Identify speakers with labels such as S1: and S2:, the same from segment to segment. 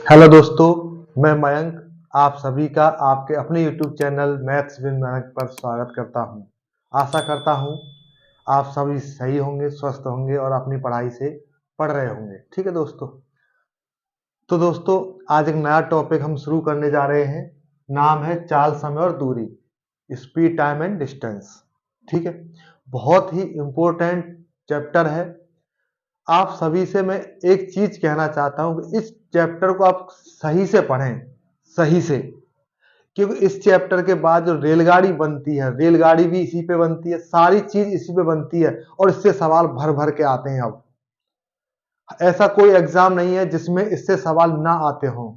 S1: Hello दोस्तों, मैं मयंक आप सभी का आपके अपने YouTube channel maths with Mayank पर स्वागत करता हूं। आशा करता हूं आप सभी सही होंगे, स्वस्थ होंगे और अपनी पढ़ाई से पढ़ रहे होंगे। ठीक है दोस्तों, तो दोस्तों आज एक नया टॉपिक हम शुरू करने जा रहे हैं। नाम है चाल, समय और दूरी, स्पीड, टाइम एंड डिस्टेंस। ठीक है, बहुत ही इम्पोर्टेंट चैप्टर है। आप सभी से मैं एक चीज कहना चाहता हूं कि इस चैप्टर को आप सही से पढ़ें, सही से, क्योंकि इस चैप्टर के बाद जो रेलगाड़ी बनती है, रेलगाड़ी भी इसी पे बनती है, सारी चीज इसी पे बनती है और इससे सवाल भर भर के आते हैं। अब ऐसा कोई एग्जाम नहीं है जिसमें इससे सवाल ना आते हों।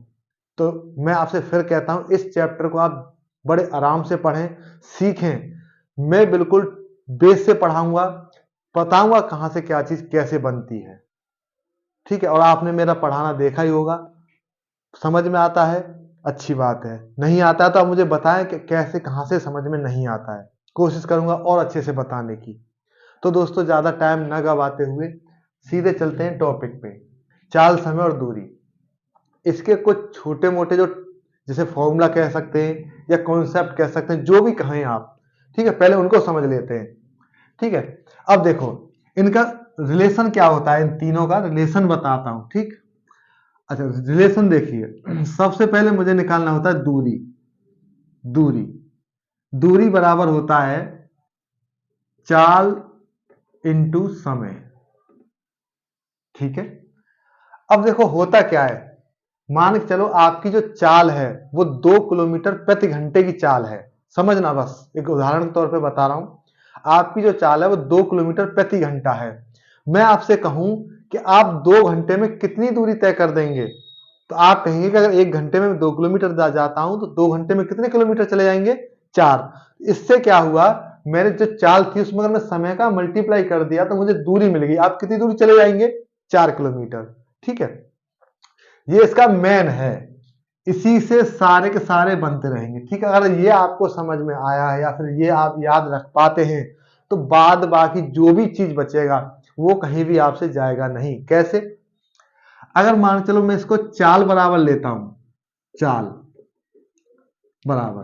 S1: तो मैं आपसे फिर कहता हूं, इस चैप्टर को आप बड़े आराम से पढ़ें, सीखें। मैं बिल्कुल बेस से पढ़ाऊंगा, बताऊंगा कहां से क्या चीज कैसे बनती है। ठीक है, और आपने मेरा पढ़ाना देखा ही होगा, समझ में आता है, अच्छी बात है। नहीं आता है तो आप मुझे बताएं कि कैसे, कहां से समझ में नहीं आता है। कोशिश करूंगा और अच्छे से बताने की। तो दोस्तों ज्यादा टाइम न गवाते हुए सीधे चलते हैं टॉपिक पे। चाल, समय और दूरी, इसके कुछ छोटे मोटे जो जैसे फॉर्मूला कह सकते हैं या कॉन्सेप्ट कह सकते हैं, जो भी कहें आप। ठीक है, पहले उनको समझ लेते हैं। ठीक है, अब देखो इनका रिलेशन क्या होता है, इन तीनों का रिलेशन बताता हूं। ठीक, अच्छा रिलेशन देखिए, सबसे पहले मुझे निकालना होता है दूरी। दूरी दूरी बराबर होता है चाल इंटू समय। ठीक है, अब देखो होता क्या है, मान के चलो आपकी जो चाल है वो 2 किलोमीटर प्रति घंटे की चाल है। समझना, बस एक उदाहरण के तौर पे बता रहा हूं। आपकी जो चाल है वो 2 किलोमीटर प्रति घंटा है। मैं आपसे कहूं कि आप 2 घंटे में कितनी दूरी तय कर देंगे, तो आप कहेंगे कि अगर 1 घंटे में 2 किलोमीटर जाता हूं तो 2 घंटे में कितने किलोमीटर चले जाएंगे, 4। इससे क्या हुआ, मैंने जो चाल थी उसमें अगर मैं समय का मल्टीप्लाई कर दिया तो मुझे दूरी मिल गई। आप कितनी दूरी चले जाएंगे, 4 किलोमीटर। ठीक है, ये इसका मैन है, इसी से सारे के सारे बनते रहेंगे। ठीक है, अगर ये आपको समझ में आया है या फिर ये आप याद रख पाते हैं तो बाद बाकी जो भी चीज बचेगा वो कहीं भी आपसे जाएगा नहीं। कैसे, अगर मान चलो मैं इसको चाल बराबर लेता हूं, चाल बराबर,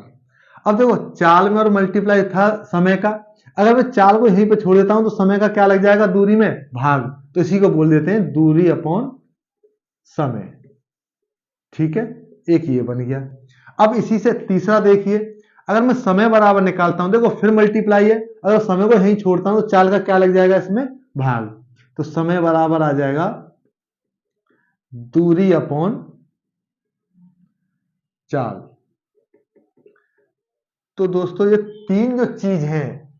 S1: अब देखो चाल में और मल्टीप्लाई था समय का, अगर मैं चाल को यहीं पे छोड़ देता हूं तो समय का क्या लग जाएगा, दूरी में भाग। तो इसी को बोल देते हैं दूरी अपॉन समय। ठीक है, एक ये बन गया। अब इसी से तीसरा देखिए, अगर मैं समय बराबर निकालता हूं, देखो फिर मल्टीप्लाई है, अगर समय को यहीं छोड़ता हूं तो चाल का क्या लग जाएगा इसमें, भाग। तो समय बराबर आ जाएगा दूरी अपॉन चाल। तो दोस्तों ये तीन जो चीज हैं,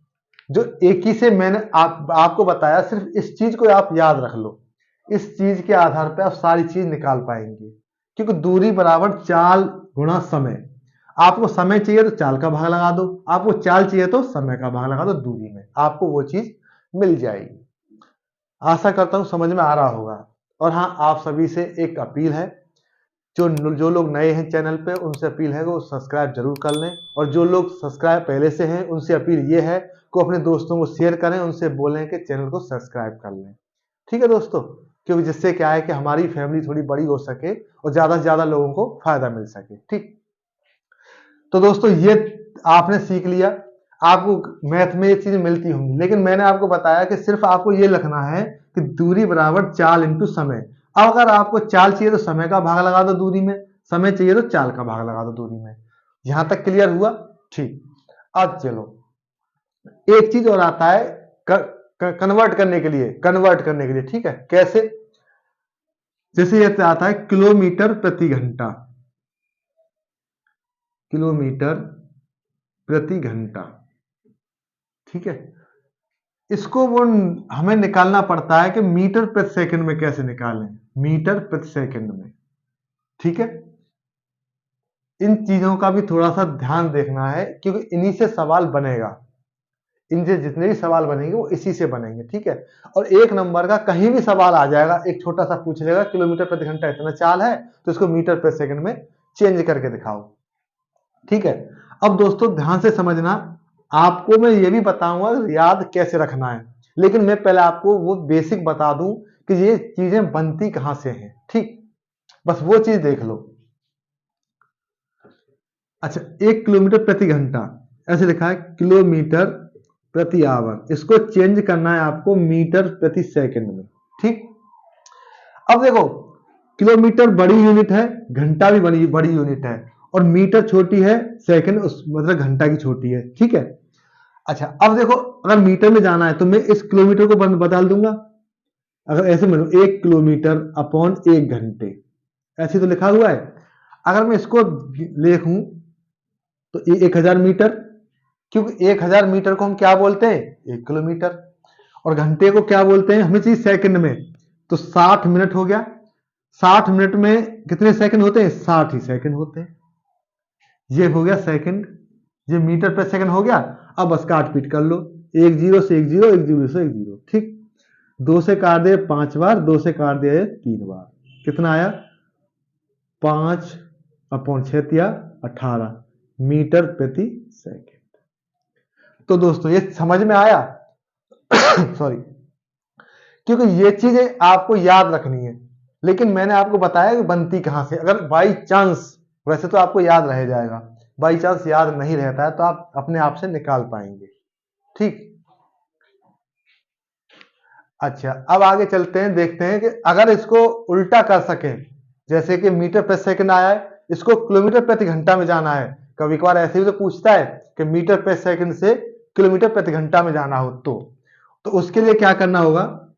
S1: जो एक ही से मैंने आपको बताया, सिर्फ इस चीज को आप याद रख लो। इस चीज के आधार पर आप सारी चीज निकाल पाएंगे, क्योंकि दूरी बराबर चाल गुणा समय। आपको समय चाहिए तो चाल का भाग लगा दो, आपको चाल चाहिए तो समय का भाग लगा दो, दूरी में आपको वो चीज मिल जाएगी। आशा करता हूं समझ में आ रहा होगा। और हाँ, आप सभी से एक अपील है, जो लोग नए हैं चैनल पे उनसे अपील है कि वो सब्सक्राइब जरूर कर लें, और जो लोग सब्सक्राइब पहले से हैं उनसे अपील ये है कि अपने दोस्तों को शेयर करें, उनसे बोलें कि चैनल को सब्सक्राइब कर लें। ठीक है दोस्तों, क्योंकि जिससे क्या है कि हमारी फैमिली थोड़ी बड़ी हो सके और ज्यादा से ज्यादा लोगों को फायदा मिल सके। ठीक, तो दोस्तों ये आपने सीख लिया। आपको मैथ में ये चीज मिलती होंगी, लेकिन मैंने आपको बताया कि सिर्फ आपको ये लिखना है कि दूरी बराबर चाल इंटू समय। अब अगर आपको चाल चाहिए तो समय का भाग लगा दो दूरी में, समय चाहिए तो चाल का भाग लगा दो दूरी में। यहां तक क्लियर हुआ। ठीक, अब चलो एक चीज और आता है, कन्वर्ट करने के लिए, कन्वर्ट करने के लिए। ठीक है, कैसे, जैसे ये आता है किलोमीटर प्रति घंटा, किलोमीटर प्रति घंटा। ठीक है, इसको वो हमें निकालना पड़ता है कि मीटर प्रति सेकंड में कैसे निकालें, मीटर प्रति सेकंड में। ठीक है, इन चीजों का भी थोड़ा सा ध्यान देखना है, क्योंकि इन्हीं से सवाल बनेगा। इनसे जितने भी सवाल बनेंगे वो इसी से बनेंगे। ठीक है, और एक नंबर का कहीं भी सवाल आ जाएगा, एक छोटा सा पूछ लेगा किलोमीटर प्रति घंटा इतना चाल है तो इसको मीटर प्रति सेकंड में चेंज करके दिखाओ। ठीक है, अब दोस्तों ध्यान से समझना, आपको मैं ये भी बताऊंगा याद कैसे रखना है, लेकिन मैं पहले आपको वो बेसिक बता दूं कि ये चीजें बनती कहां से हैं। ठीक, बस वो चीज देख लो। अच्छा, 1 किलोमीटर प्रति घंटा ऐसे लिखा है, किलोमीटर प्रति आवर, इसको चेंज करना है आपको मीटर प्रति सेकंड में। ठीक, अब देखो किलोमीटर बड़ी यूनिट है, घंटा भी बड़ी बड़ी यूनिट है, और मीटर छोटी है, सेकंड उस मतलब घंटा की छोटी है। ठीक है। अच्छा, अब देखो अगर मीटर में जाना है तो मैं इस किलोमीटर को बदल दूंगा। अगर ऐसे में 1 किलोमीटर अपॉन 1 घंटे ऐसे तो लिखा हुआ है। अगर मैं इसको लिखूं तो 1000 मीटर, क्योंकि 1000 मीटर को हम क्या बोलते हैं, 1 किलोमीटर, और घंटे को क्या बोलते हैं, हमें चाहिए सेकंड में, तो 60 मिनट हो गया। 60 मिनट में कितने सेकंड होते हैं, 60 ही सेकंड होते हैं। ये हो गया सेकंड, ये मीटर पर सेकंड हो गया। अब बस काट पीट कर लो, 10 से 10, 10 से 10। ठीक, 2 से काट दे 5 बार, 2 से काट दे 3 बार, कितना आया, 5/6 मीटर प्रति सेकंड। तो दोस्तों ये समझ में आया? सॉरी, क्योंकि ये चीजें आपको याद रखनी है, लेकिन मैंने आपको बताया कि बनती कहां से। अगर बाई चांस, वैसे तो आपको याद रह जाएगा, बाई चांस याद नहीं रहता है तो आप अपने आप से निकाल पाएंगे। ठीक, अच्छा अब आगे चलते हैं, देखते हैं कि अगर इसको उल्टा कर सके, जैसे कि मीटर प्रति सेकंड आया है, इसको किलोमीटर प्रति घंटा में जाना है। कभी कभार ऐसे भी तो पूछता है कि मीटर प्रति सेकंड से किलोमीटर प्रति घंटा में जाना हो तो उसके लिए क्या करना होगा,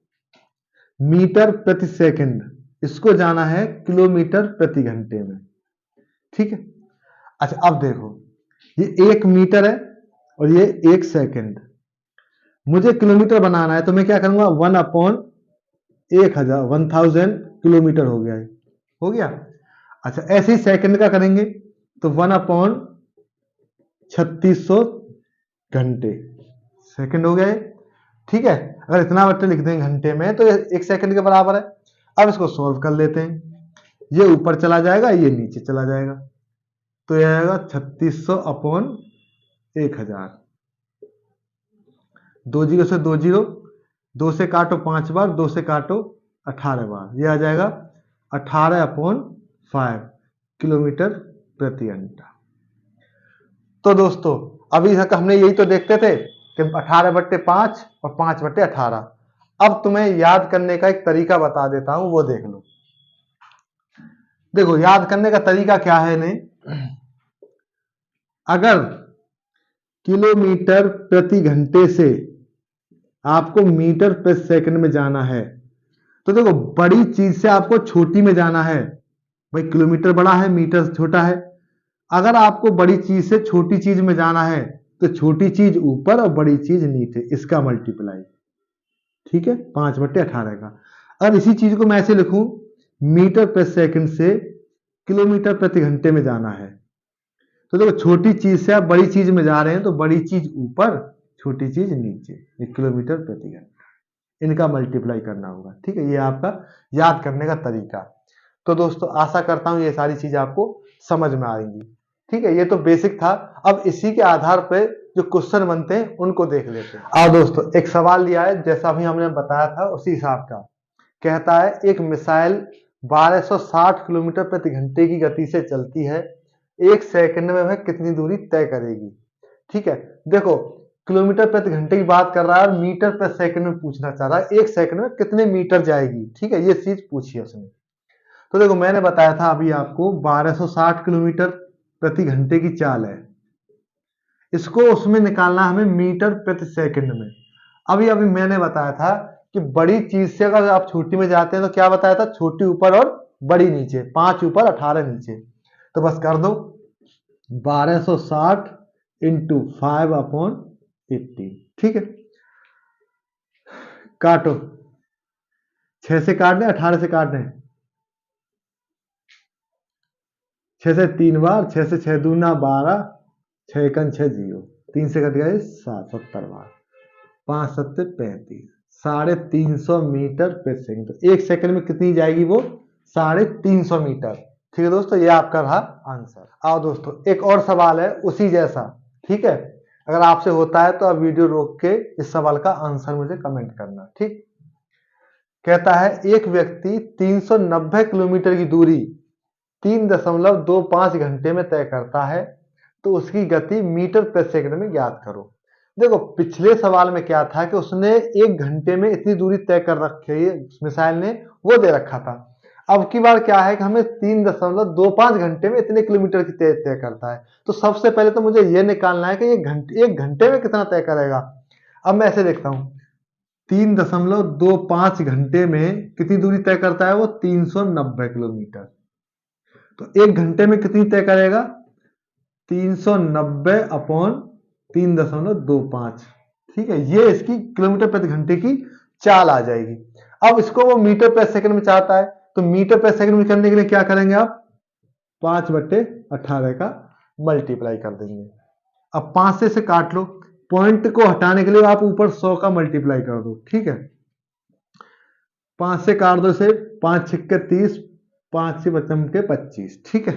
S1: मीटर प्रति सेकंड, इसको जाना है किलोमीटर प्रति घंटे में। ठीक है। अच्छा अब देखो, ये 1 मीटर है और ये 1 सेकंड, मुझे किलोमीटर बनाना है तो मैं क्या करूंगा, 1/1000 किलोमीटर हो गया है, हो गया। अच्छा ऐसे ही सेकंड का करेंगे तो 1/3600 घंटे सेकंड हो गया है। ठीक है, अगर इतना बट्टे लिख देंगे घंटे में तो 1 सेकंड के बराबर है। अब इसको सोल्व कर लेते हैं, ये ऊपर चला जाएगा, ये नीचे चला जाएगा, तो यह आएगा 3600/1000। 2 0 से 2 0, 2 से काटो 5 बार, 2 से काटो 18 बार, ये आ जाएगा 18/5 किलोमीटर प्रति घंटा। तो दोस्तों अभी तक हमने यही तो देखते थे कि 18/5 और 5/18। अब तुम्हें याद करने का एक तरीका बता देता हूं, वो देख लो। देखो याद करने का तरीका क्या है ने, अगर किलोमीटर प्रति घंटे से आपको मीटर प्रति सेकंड में जाना है तो देखो बड़ी चीज से आपको छोटी में जाना है। भाई किलोमीटर बड़ा है, मीटर छोटा है। अगर आपको बड़ी चीज से छोटी चीज में जाना है तो छोटी चीज ऊपर और बड़ी चीज नीचे, इसका मल्टीप्लाई। ठीक है, 5/18 का। अगर इसी चीज को मैं ऐसे लिखूं, मीटर प्रति सेकंड से किलोमीटर प्रति घंटे में जाना है, तो देखो छोटी चीज से आप बड़ी चीज में जा रहे हैं तो बड़ी चीज ऊपर, छोटी चीज नीचे, ये किलोमीटर प्रति घंटा, इनका मल्टीप्लाई करना होगा। ठीक है, ये आपका याद करने का तरीका। तो दोस्तों आशा करता हूं ये सारी चीज आपको समझ में आएंगी। ठीक है, ये तो बेसिक था। अब इसी के आधार पर जो क्वेश्चन बनते हैं उनको देख लेते हैं। आओ दोस्तों, एक सवाल लिया है जैसा भी हमने बताया था उसी हिसाब का। कहता है एक मिसाइल 1260 किलोमीटर प्रति घंटे की गति से चलती है, 1 सेकंड में वह कितनी दूरी तय करेगी। ठीक है, देखो किलोमीटर प्रति घंटे की बात कर रहा है और मीटर प्रति सेकंड में पूछना चाह रहा है, 1 सेकंड में कितने मीटर जाएगी। ठीक है, ये चीज पूछी है उसने। तो देखो मैंने बताया था अभी आपको 1260 किलोमीटर प्रति घंटे की चाल है, इसको उसमें निकालना हमें मीटर प्रति सेकंड में। अभी अभी मैंने बताया था कि बड़ी चीज से अगर आप छोटी में जाते हैं तो क्या बताया था, छोटी ऊपर और बड़ी नीचे, 5 ऊपर 18 नीचे। तो बस कर दो 1260 इंटू 5/18। ठीक है, काटो, 6 से काट दें, 18 से काट दें, 6 से 3 बार, 6 से 6 दूना 12, 6 एकन 6 0, 3 से कट गए 7, 70 बार, 5 7 35, 350 मीटर प्रति सेकंड। तो 1 सेकंड में कितनी जाएगी वो, 350 मीटर। ठीक है दोस्तों, ये आपका रहा आंसर। आओ दोस्तों एक और सवाल है उसी जैसा। ठीक है, अगर आपसे होता है तो आप वीडियो रोक के इस सवाल का आंसर मुझे कमेंट करना। ठीक, कहता है एक व्यक्ति 390 किलोमीटर की दूरी 3.25 घंटे में तय करता है तो उसकी गति मीटर प्रति सेकंड में ज्ञात करो। देखो पिछले सवाल में क्या था कि उसने 1 घंटे में इतनी दूरी तय कर रखी है, मिसाइल ने वो दे रखा था। अब की बार क्या है कि हमें 3.25 घंटे में इतने किलोमीटर की तय करता है। तो सबसे पहले तो मुझे ये निकालना है कि ये 1 घंटे में कितना तय करेगा। अब मैं ऐसे देखता हूं, 3.25 घंटे में कितनी दूरी तय करता है वो 390 किलोमीटर। तो 1 घंटे में कितनी तय करेगा 390 अपॉन 3.25। ठीक है, ये इसकी किलोमीटर प्रति घंटे की चाल आ जाएगी। अब इसको वो मीटर प्रति सेकंड में चाहता है तो मीटर प्रति सेकंड में करने के लिए क्या करेंगे आप 5/18 का मल्टीप्लाई कर देंगे। अब 5 से काट लो, पॉइंट को हटाने के लिए आप ऊपर 100 का मल्टीप्लाई कर दो। ठीक है, 5 से काट दो इसे, 5 छिक्के 30, 5 से 25। ठीक है,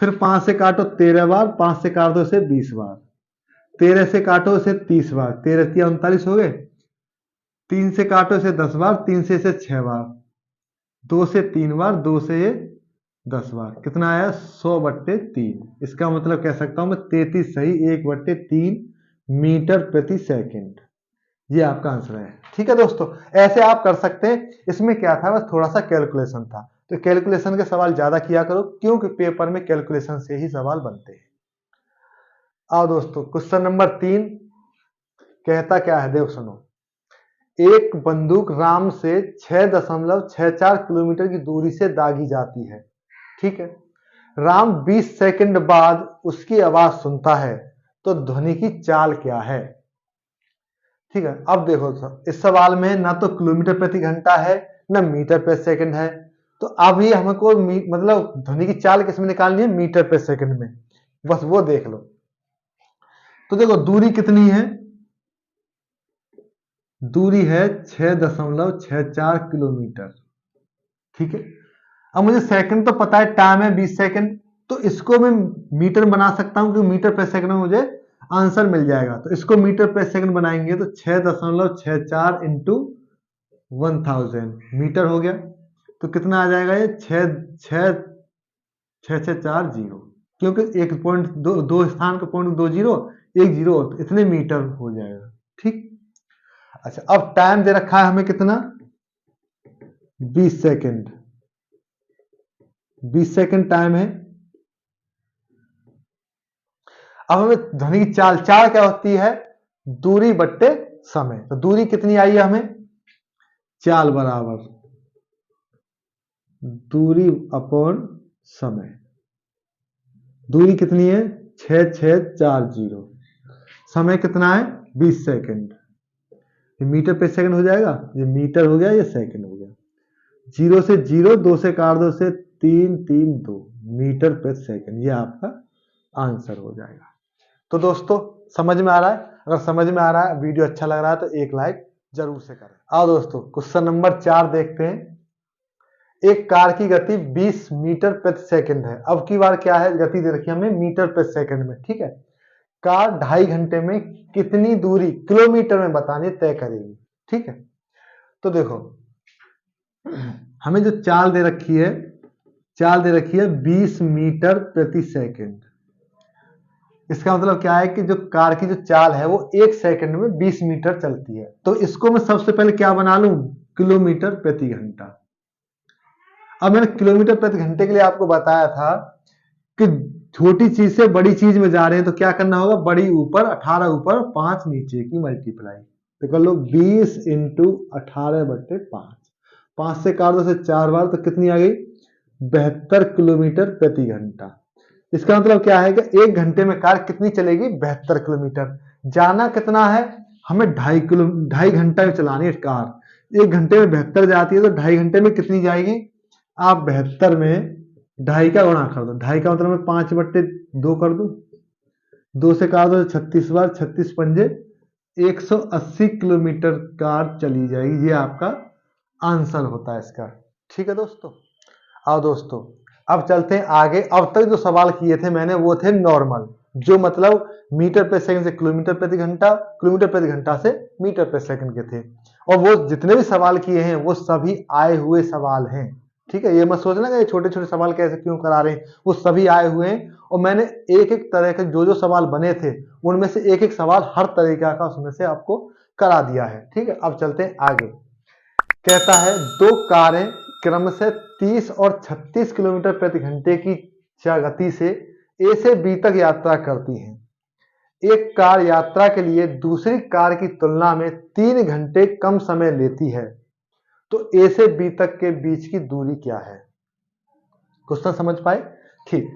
S1: फिर 5 से काटो 13 बार, 5 से काट दो इसे 20 बार, 13 से काटो इसे 30 बार, 13 39 हो गए। 3 से काटो इसे 10 बार, 3 से इसे 6 बार, 2 से 3 बार, 2 से ये 10 बार, कितना आया 100/3। इसका मतलब कह सकता हूं मैं 33 सही 1/3 मीटर प्रति सेकंड। ये आपका आंसर है। ठीक है दोस्तों, ऐसे आप कर सकते हैं। इसमें क्या था बस थोड़ा सा कैलकुलेशन था, तो कैलकुलेशन के सवाल ज्यादा किया करो क्योंकि पेपर में कैलकुलेशन से ही सवाल बनते हैं। आओ दोस्तों, क्वेश्चन नंबर 3 कहता क्या है, देखो सुनो। एक बंदूक राम से 6.64 किलोमीटर की दूरी से दागी जाती है। ठीक है, राम 20 सेकंड बाद उसकी आवाज सुनता है तो ध्वनि की चाल क्या है। ठीक है, अब देखो इस सवाल में ना तो किलोमीटर प्रति घंटा है ना मीटर प्रति सेकंड है, तो अभी हमको मतलब ध्वनि की चाल किसमें निकालनी है मीटर प्रति सेकंड में, बस वो देख लो। तो देखो दूरी कितनी है, दूरी है 6.64 किलोमीटर। ठीक है, अब मुझे सेकंड तो पता है, टाइम है 20 सेकंड, तो इसको मैं मीटर बना सकता हूं क्योंकि मीटर प्रति सेकंड में मुझे आंसर मिल जाएगा। तो इसको मीटर प्रति सेकंड बनाएंगे तो 6.64 इंटू 1000 मीटर हो गया। तो कितना आ जाएगा ये 6640, क्योंकि एक पॉइंट दो स्थान का पॉइंट 2 जीरो 1 जीरो, इतने मीटर हो जाएगा। ठीक, अच्छा अब टाइम दे रखा है हमें कितना 20 सेकंड, 20 सेकंड टाइम है। अब हमें ध्वनि की चाल क्या होती है दूरी बट्टे समय, तो दूरी कितनी आई है हमें चाल बराबर दूरी अपॉन समय। दूरी कितनी है 6640, समय कितना है 20 सेकंड। ये मीटर पे सेकंड हो जाएगा, ये मीटर हो गया, ये सेकंड हो गया। 0 से 0, 2 से काट दो से 3 3 2 मीटर पे सेकंड, ये आपका आंसर हो जाएगा। तो दोस्तों समझ में आ रहा है? अगर समझ में आ रहा है, वीडियो अच्छा लग रहा है तो एक लाइक जरूर से करें। आओ दोस्तों क्वेश्चन नंबर 4 देखते हैं। एक कार की गति 20 मीटर प्रति सेकंड है। अब की बार क्या है, गति दे रखी है हमें मीटर प्रति सेकंड में। ठीक है, कार 2.5 घंटे में कितनी दूरी किलोमीटर में बताने तय करेगी। ठीक है, तो देखो हमें जो चाल दे रखी है, चाल दे रखी है 20 मीटर प्रति सेकंड। इसका मतलब क्या है कि जो कार की जो चाल है वो 1 सेकंड में 20 मीटर चलती है। तो इसको मैं सबसे पहले क्या बना लूं किलोमीटर प्रति घंटा। अब मैंने किलोमीटर प्रति घंटे के लिए आपको बताया था कि छोटी चीज से बड़ी चीज में जा रहे हैं तो क्या करना होगा, बड़ी ऊपर 18 ऊपर 5 नीचे की मल्टीप्लाई। तो कर लो 20 इंटू 18/5, 5 से काट दो से 4 बार, तो कितनी आ गई 72 किलोमीटर प्रति घंटा। इसका मतलब क्या है कि 1 घंटे में कार कितनी चलेगी 72 किलोमीटर। जाना कितना है हमें 2.5 घंटा में चलानी है कार। 1 घंटे में 72 जाती है तो 2.5 घंटे में कितनी जाएगी, आप 72 में 2.5 का गुणा कर दो। 2.5 का मतलब मैं 5/2 कर दूं, 2 से काट दो 36 बार, 36 पंजे 180 किलोमीटर कार चली जाएगी। ये आपका आंसर होता है इसका। ठीक है दोस्तों, आओ दोस्तों अब चलते हैं आगे। अब तक जो सवाल किए थे मैंने वो थे नॉर्मल, जो मतलब मीटर प्रति सेकंड से किलोमीटर प्रति घंटा, किलोमीटर प्रति घंटा से मीटर प्रति सेकंड के थे। और वो जितने भी सवाल किए हैं वो सभी आए हुए सवाल हैं। ठीक है, ये मत सोचना कि ये छोटे छोटे सवाल कैसे क्यों करा रहे हैं, वो सभी आए हुए हैं और मैंने एक एक तरह के जो जो सवाल बने थे उनमें से एक एक सवाल हर तरीका का उसमें से आपको करा दिया है। ठीक है, अब चलते हैं आगे। कहता है दो कारें क्रम से 30 और 36 किलोमीटर प्रति घंटे की गति से ए से बी तक यात्रा करती हैं। एक कार यात्रा के लिए दूसरी कार की तुलना में 3 घंटे कम समय लेती है, तो ए से बी तक के बीच की दूरी क्या है? क्वेश्चन समझ पाए? ठीक,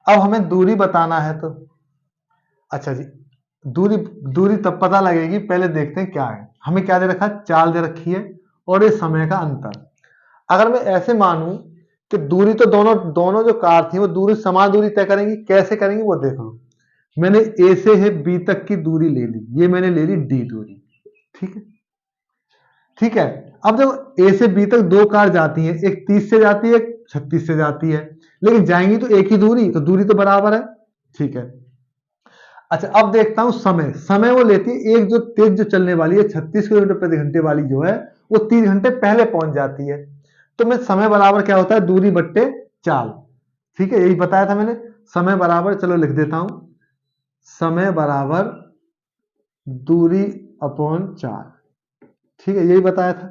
S1: अब हमें दूरी बताना है तो अच्छा जी, दूरी तब पता लगेगी, पहले देखते हैं क्या है। हमें क्या दे रखा है? चाल दे रखी है और ये समय का अंतर। अगर मैं ऐसे मानूं कि दूरी तो दोनों जो कार थी वो दूरी समान दूरी तय करेंगी, कैसे करेंगी वो देख लो। मैंने ए से है बी तक की दूरी ले ली, ये मैंने ले ली डी दूरी। ठीक है, ठीक है। अब जब ए से बी तक दो कार जाती हैं, एक 30 से जाती है, एक 36 से जाती है, लेकिन जाएंगी तो एक ही दूरी, तो दूरी तो बराबर है। ठीक है, अच्छा अब देखता हूं समय वो लेती है, एक जो तेज जो चलने वाली है 36 किलोमीटर प्रति घंटे वाली जो है वो 3 घंटे पहले पहुंच जाती है, तो मैं समय बराबर क्या होता है? दूरी बट्टे चाल। ठीक है, यही बताया था मैंने। समय बराबर, चलो लिख देता हूं, समय बराबर दूरी अपॉन चाल। ठीक है, यही बताया था।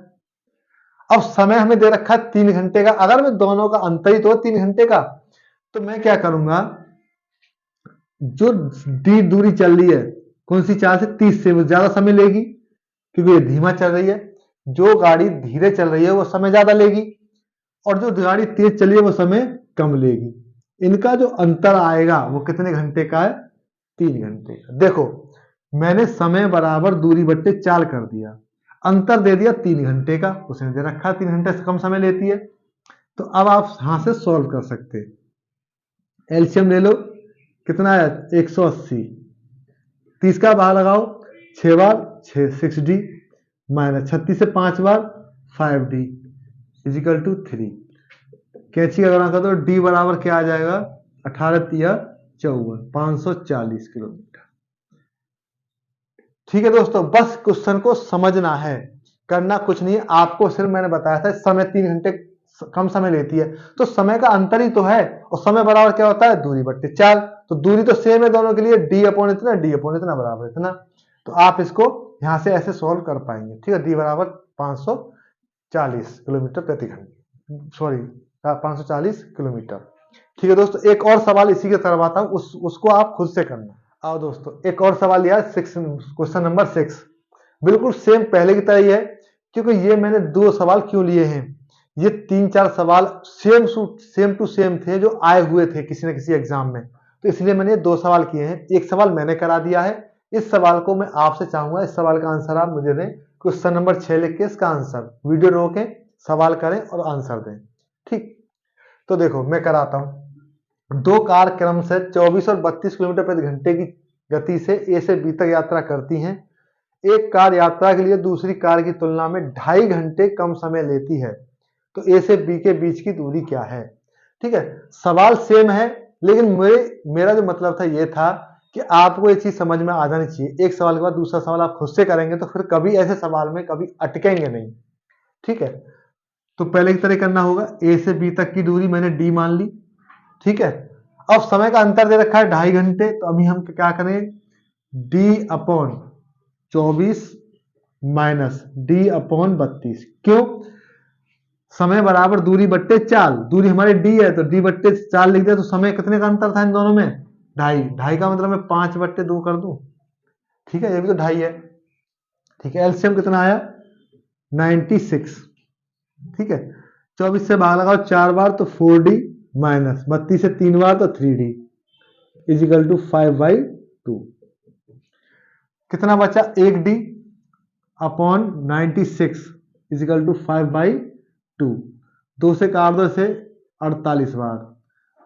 S1: अब समय हमें दे रखा है 3 घंटे का, अगर मैं दोनों का अंतर ही तो 3 घंटे का, तो मैं क्या करूंगा, जो डी दूरी चल रही है कौन सी चाल से? 30 से, वो ज्यादा समय लेगी क्योंकि ये धीमा चल रही है। जो गाड़ी धीरे चल रही है वो समय ज्यादा लेगी और जो गाड़ी तेज चली है वो समय कम लेगी। इनका जो अंतर आएगा वो कितने घंटे का है? 3 घंटे का। देखो मैंने समय बराबर दूरी बट्टे चाल कर दिया, अंतर दे दिया 3 घंटे का, उसने दे रखा 3 घंटे से कम समय लेती है। तो अब आप यहां से सॉल्व कर सकते हैं। एलसीएम ले लो, कितना है? 180। 30 का भाग लगाओ 6 बार, 6D माइनस 36 से 5 बार 5D इजिकल टू 3। कैंची का गणना कर दो, डी बराबर क्या आ जाएगा? 18 तिया 54, 540 किलोमीटर। ठीक है दोस्तों, बस क्वेश्चन को समझना है, करना कुछ नहीं है आपको। सिर्फ मैंने बताया था समय 3 घंटे कम समय लेती है, तो समय का अंतर ही तो है, और समय बराबर क्या होता है? दूरी बट्टे चाल। तो दूरी तो सेम है दोनों के लिए, डी अपॉन इतना बराबर इतना। तो आप इसको यहां से ऐसे सॉल्व कर पाएंगे। ठीक है, डी बराबर 540 किलोमीटर प्रति घंटे, सॉरी 540 किलोमीटर। ठीक है दोस्तों, एक और सवाल इसी के करवाता हूं, उसको आप खुद से करना। आओ दोस्तों, एक और सवाल लिया, क्वेश्चन नंबर 6, बिल्कुल सेम पहले की तरह ही है। क्योंकि ये मैंने 2 सवाल क्यों लिए हैं, ये 3-4 सवाल सेम टू सेम थे जो आए हुए थे किसी न किसी एग्जाम में, तो इसलिए मैंने 2 सवाल किए हैं। एक सवाल मैंने करा दिया है, इस सवाल को मैं आपसे चाहूंगा, इस सवाल का आंसर आप मुझे दें। क्वेश्चन नंबर 6 लिख के इसका आंसर वीडियो रोकें, सवाल करें और आंसर दें। ठीक, तो देखो मैं कराता हूं। 2 कार क्रम से 24 और 32 किलोमीटर प्रति घंटे की गति से ए से बी तक यात्रा करती हैं। एक कार यात्रा के लिए दूसरी कार की तुलना में 2.5 घंटे कम समय लेती है, तो ए से बी के बीच की दूरी क्या है? ठीक है, सवाल सेम है, लेकिन मेरा जो मतलब था ये था कि आपको ये चीज समझ में आ जानी चाहिए। एक सवाल के बाद दूसरा सवाल आप खुद से करेंगे तो फिर कभी ऐसे सवाल में कभी अटकेंगे नहीं। ठीक है, तो पहले की तरह करना होगा, ए से बी तक की दूरी मैंने डी मान ली। ठीक है, अब समय का अंतर दे रखा है 2.5 घंटे, तो अभी हम क्या करें? D upon 24 minus D upon 32। क्यों? समय बराबर दूरी बट्टे चाल, दूरी हमारी डी है तो डी बट्टे चाल लिख दिया, तो समय कितने का अंतर था इन दोनों में? 2.5 का मतलब मैं 5/2 कर दूं। ठीक है, ये भी तो 2.5 है। ठीक है, एलसीएम कितना आया? 96। ठीक है, 24 से भाग लगाओ 4 बार तो 4D माइनस 32 से 3 बार तो 3D इजिकल टू 5/2। कितना बचा? 1D upon 96 is equal to 5/2। 2 से काट दो इसे 48 बार,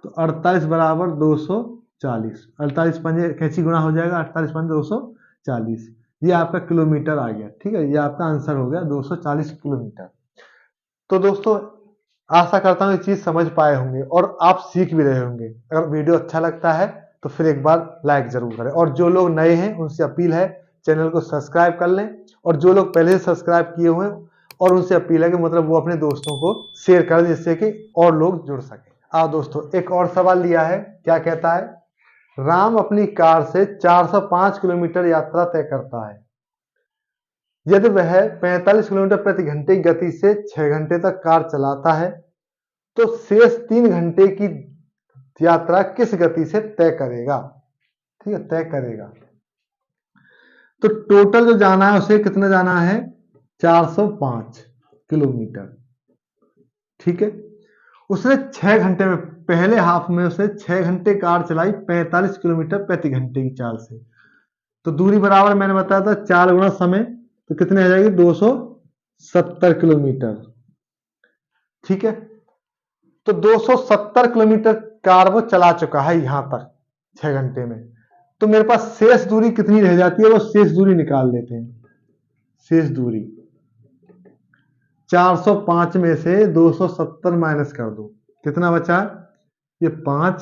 S1: तो 48 बराबर 240। 48 पंजे कैंची गुणा हो जाएगा, 48 पंजे 240। ये आपका किलोमीटर आ गया। ठीक है, ये आपका आंसर हो गया 240 किलोमीटर। तो दोस्तों आशा करता हूँ ये चीज समझ पाए होंगे और आप सीख भी रहे होंगे। अगर वीडियो अच्छा लगता है तो फिर एक बार लाइक जरूर करें, और जो लोग नए हैं उनसे अपील है चैनल को सब्सक्राइब कर लें, और जो लोग पहले से सब्सक्राइब किए हुए हैं और उनसे अपील है कि मतलब वो अपने दोस्तों को शेयर कर दें जिससे कि और लोग जुड़ सकें। आओ दोस्तों, एक और सवाल लिया है। क्या कहता है? राम अपनी कार से 405 किलोमीटर यात्रा तय करता है। यदि वह 45 किलोमीटर प्रति घंटे की गति से 6 घंटे तक कार चलाता है तो शेष 3 घंटे की यात्रा किस गति से तय करेगा? ठीक है, तय करेगा। तो टोटल जो जाना है उसे कितना जाना है? 405 किलोमीटर। ठीक है, उसने 6 घंटे में, पहले हाफ में उसने 6 घंटे कार चलाई 45 किलोमीटर प्रति घंटे की चाल से। तो दूरी बराबर मैंने बताया था 4 गुना समय, तो कितने आ जाएगी? 270 किलोमीटर। ठीक है, तो 270 किलोमीटर कार वो चला चुका है यहां तक 6 घंटे में। तो मेरे पास शेष दूरी कितनी रह जाती है? वो शेष दूरी निकाल लेते हैं। शेष दूरी 405 में से 270 माइनस कर दो, कितना बचा? ये 5,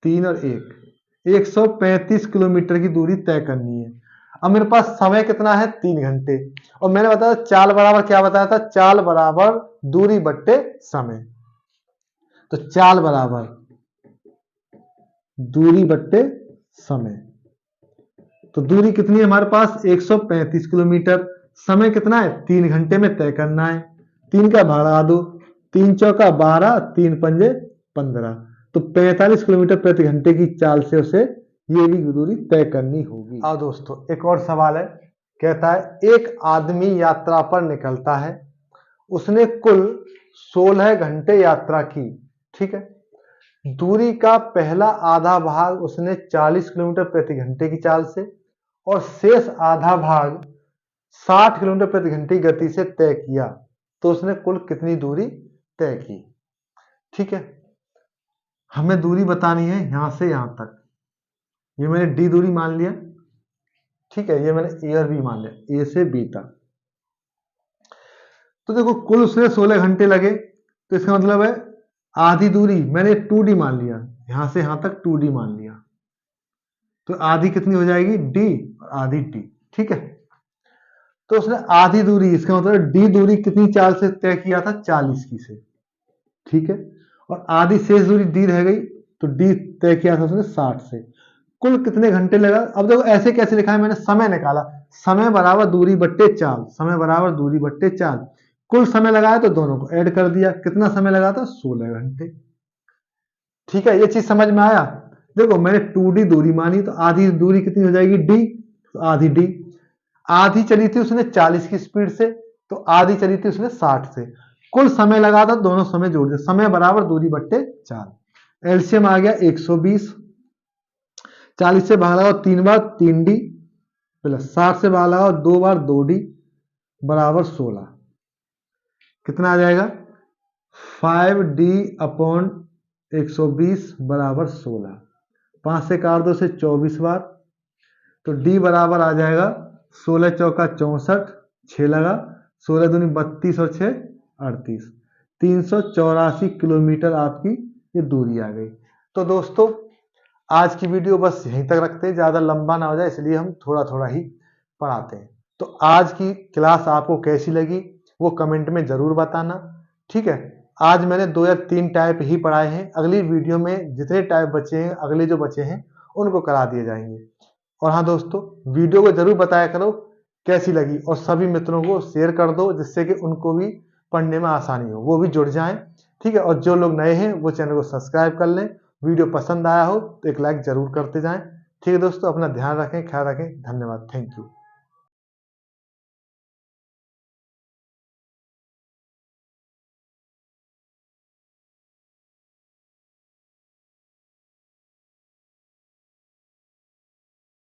S1: 3 और 1, 135 किलोमीटर की दूरी तय करनी है। अब मेरे पास समय कितना है? 3 घंटे। और मैंने बताया चाल बराबर, क्या बताया था? चाल बराबर दूरी बट्टे समय। तो चाल बराबर दूरी बट्टे समय। तो दूरी कितनी है हमारे पास? 135 किलोमीटर। समय कितना है? 3 घंटे में तय करना है। 3 का भाग लगा दो, 3 चौका 12, 3 पंजे 15। तो 45 किलोमीटर प्रति घंटे की चाल से उसे ये भी दूरी तय करनी होगी। आओ दोस्तों, एक और सवाल है। कहता है एक आदमी यात्रा पर निकलता है, उसने कुल 16 घंटे यात्रा की। ठीक है, दूरी का पहला आधा भाग उसने 40 किलोमीटर प्रति घंटे की चाल से और शेष आधा भाग 60 किलोमीटर प्रति घंटे की गति से तय किया। तो उसने कुल कितनी दूरी तय की? ठीक है, हमें दूरी बतानी है यहां से यहां तक। ये मैंने डी दूरी मान लिया। ठीक है, ये मैंने ए और बी मान लिया, ए से बी तक। तो देखो कुल उसने 16 घंटे लगे, तो इसका मतलब है आधी दूरी मैंने 2D मान लिया, यहां से यहां तक 2D मान लिया। तो आधी कितनी हो जाएगी? डी और आधी डी। ठीक है, तो उसने आधी दूरी, इसका मतलब डी दूरी कितनी चाल से तय किया था? 40 की से। ठीक है, और आधी शेष दूरी डी रह गई, तो डी तय किया था उसने 60 से। कुल कितने घंटे लगा? अब देखो ऐसे कैसे लिखा है, मैंने समय निकाला। समय बराबर दूरी बट्टे चाल, समय बराबर दूरी बट्टे चाल। कुल समय लगाया तो दोनों को ऐड कर दिया। कितना समय लगा था? 16 घंटे। ठीक है, ये चीज समझ में आया? देखो मैंने 2D दूरी मानी, तो आधी दूरी कितनी हो जाएगी? डी, तो आधी डी। आधी चली थी उसने 40 की स्पीड से, तो आधी चली थी उसने 60 से। कुल समय लगा था, दोनों समय जोड़ दिया। समय बराबर दूरी बट्टे चाल। एलसीएम आ गया 120। 40 से भाग लगाओ 3 बार 3D प्लस 60 से भाग लगाओ 2 बार 2D बराबर 16। कितना आ जाएगा? 5D अपॉन 120 बराबर 16। 5 से काट दो से 24 बार, तो D बराबर आ जाएगा 16 चौका 64, 6 लगा, 16 दूनी 32 और 6 38। 384 किलोमीटर आपकी ये दूरी आ गई। तो दोस्तों आज की वीडियो बस यहीं तक रखते हैं, ज़्यादा लंबा ना हो जाए इसलिए हम थोड़ा थोड़ा ही पढ़ाते हैं। तो आज की क्लास आपको कैसी लगी वो कमेंट में ज़रूर बताना। ठीक है, आज मैंने 2 या 3 टाइप ही पढ़ाए हैं। अगली वीडियो में जितने टाइप बचे हैं, अगले जो बचे हैं उनको करा दिए जाएंगे। और हाँ दोस्तों, वीडियो को जरूर बताया करो कैसी लगी और सभी मित्रों को शेयर कर दो जिससे कि उनको भी पढ़ने में आसानी हो, वो भी जुड़ जाएं। ठीक है, और जो लोग नए हैं वो चैनल को सब्सक्राइब कर लें। वीडियो पसंद आया हो तो एक लाइक जरूर करते जाएं। ठीक है दोस्तों, अपना ध्यान रखें, ख्याल रखें। धन्यवाद, थैंक यू।